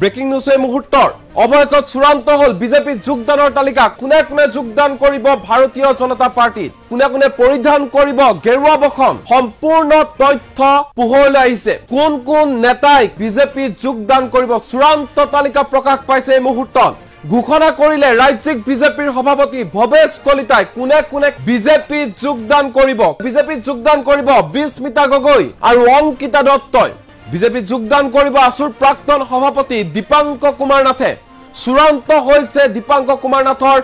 breaking news এই মুহূৰ্তৰ অৱশেষত চূড়ান্ত হল বিজেপি যোগদানৰ তালিকা কোনে কোনে যোগদান কৰিব ভাৰতীয় জনতা পাৰ্টিত কোনে কোনে পৰিধান কৰিব গেৰুৱা বখন সম্পূৰ্ণ তথ্য পোহৰলৈ আহিছে কোন কোন নেতাই বিজেপি যোগদান কৰিব চূড়ান্ত তালিকা প্ৰকাশ পাইছে এই মুহূৰ্তত ঘোষণা কৰিলে ৰাজ্যিক বিজেপিৰ সভাপতি ভৱেশ কলিতাই কোনে কোনে বিজেপি যোগদান কৰিব বিস্মিতা গগৈ আৰু অংকিতা দত্তই বিজেপি যোগদান কৰিব আসুৰ প্ৰাক্তন সভাপতি দীপাংক কুমাৰ নাথে চূড়ান্ত হৈছে দীপাংক কুমাৰ নাথৰ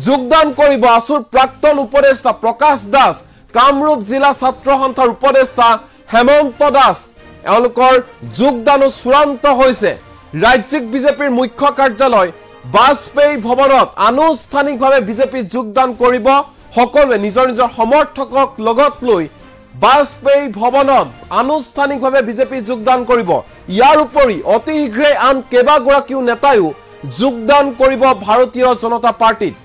যোগদান কৰিব আসুৰ প্ৰাক্তন উপদেষ্টা প্ৰকাশ দাস কামৰূপ জিলা ছাত্ৰ সন্থাৰ উপদেষ্টা হেমন্ত দাস এওঁলোকৰ যোগদানো চূড়ান্ত হৈছে ৰাজ্যিক বিজেপিৰ মুখ্য কাৰ্যালয় বাজপেয়ী ভৱনত আনুষ্ঠানিকভাৱে বিজেপি যোগদান কৰিব সকলোৱে নিজৰ নিজৰ সমৰ্থকক লগত লৈ বাজপেয়ী ভৱনত আনুষ্ঠানিকভাৱে বিজেপি যোগদান কৰিব ইয়াৰ উপৰি অতি শীঘ্ৰে আন কেইবাগৰাকীও নেতায়ো যোগদান কৰিব ভাৰতীয় জনতা পাৰ্টিত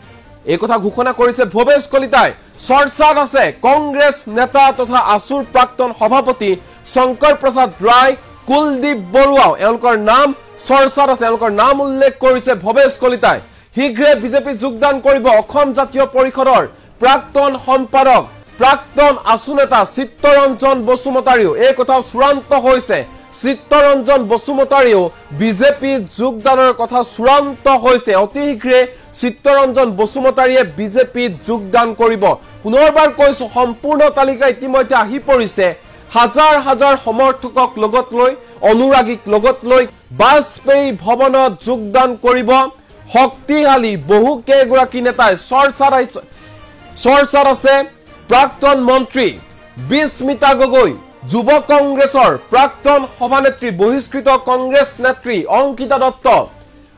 এই কথা ঘোষণা কৰিছে ভৱেশ কলিতাই চৰ্চাত আছে কংগ্ৰেছ নেতা তথা আসুৰ প্ৰাক্তন সভাপতি শংকৰ প্ৰসাদ ৰায় কুলদীপ বৰুৱা এওঁলোকৰ নাম চৰ্চাত আছে এওঁলোকৰ নাম উল্লেখ কৰিছে ভৱেশ কলিতাই শীঘ্ৰে বিজেপি যোগদান কৰিব অসম জাতীয় পৰিষদৰ প্ৰাক্তন সম্পাদক প্ৰাক্তন আসু নেতা চিত্তৰঞ্জন বসুমতাৰীও এই কথা চূড়ান্ত হৈছে চিত্তৰঞ্জন বসুমতাৰীও বিজেপি যোগদানৰ কথা চূড়ান্ত হৈছে অতি শীঘ্ৰে চিত্তৰঞ্জন বসুমতাৰীয়ে বিজেপি যোগদান কৰিব পুনৰবাৰ কৈছো সম্পূৰ্ণ তালিকা ইতিমধ্যে আহি পৰিছে হাজাৰ হাজাৰ সমৰ্থকক লগত লৈ অনুৰাগীক লগত লৈ বাজপেয়ী ভৱনত যোগদান কৰিব শক্তিশালী বহু কেইগৰাকী নেতাই চৰ্চাত আছে প্ৰাক্তন মন্ত্ৰী বিস্মিতা গগৈ যুৱ কংগ্ৰেছৰ প্ৰাক্তন সভানেত্ৰী বহিষ্কৃত কংগ্ৰেছ নেত্ৰী অংকিতা দত্ত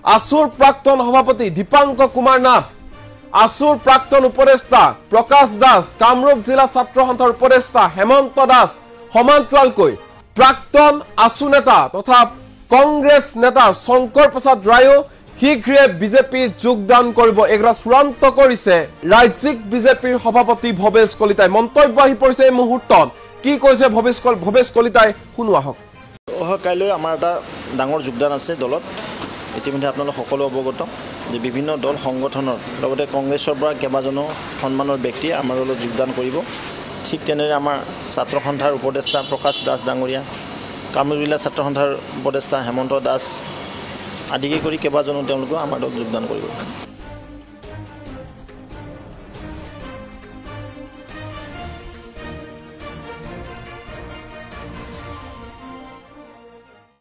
আসুৰ প্ৰাক্তন সভাপতি দীপাংক কুমাৰ নাথ আসুৰ প্ৰাক্তন উপদেষ্টা প্ৰকাশ দাস কামৰূপ জিলা ছাত্ৰ সন্থাৰ উপদেষ্টা হেমন্ত দাস সমান্তৰালকৈ প্ৰাক্তন আসু নেতা তথা কংগ্ৰেছ নেতা শংকৰ প্ৰসাদ ৰায়ো শীঘ্ৰে বিজেপি যোগদান কৰিব এগৰা চূড়ান্ত কৰিছে ৰাজ্যিক বিজেপিৰ সভাপতি ভৱেশ কলিতাই মন্তব্য আহি পৰিছে এই মুহূৰ্তত কি কৈছে ভৱেশ কলিতাই শুনো আহক কাইলৈ আমাৰ এটা ডাঙৰ যোগদান আছে দলত ইতিমধ্যে আপোনালোক সকলো অৱগত যে বিভিন্ন দল সংগঠনৰ লগতে কংগ্ৰেছৰ পৰা কেইবাজনো সন্মানৰ ব্যক্তিয়ে আমাৰ দলত যোগদান কৰিব ঠিক তেনেদৰে আমাৰ ছাত্ৰ সন্থাৰ উপদেষ্টা প্ৰকাশ দাস ডাঙৰীয়া কামৰূপ জিলা ছাত্ৰ সন্থাৰ উপদেষ্টা হেমন্ত দাস আদিকে কৰি কেইবাজনো তেওঁলোকেও আমাৰ দলত যোগদান কৰিব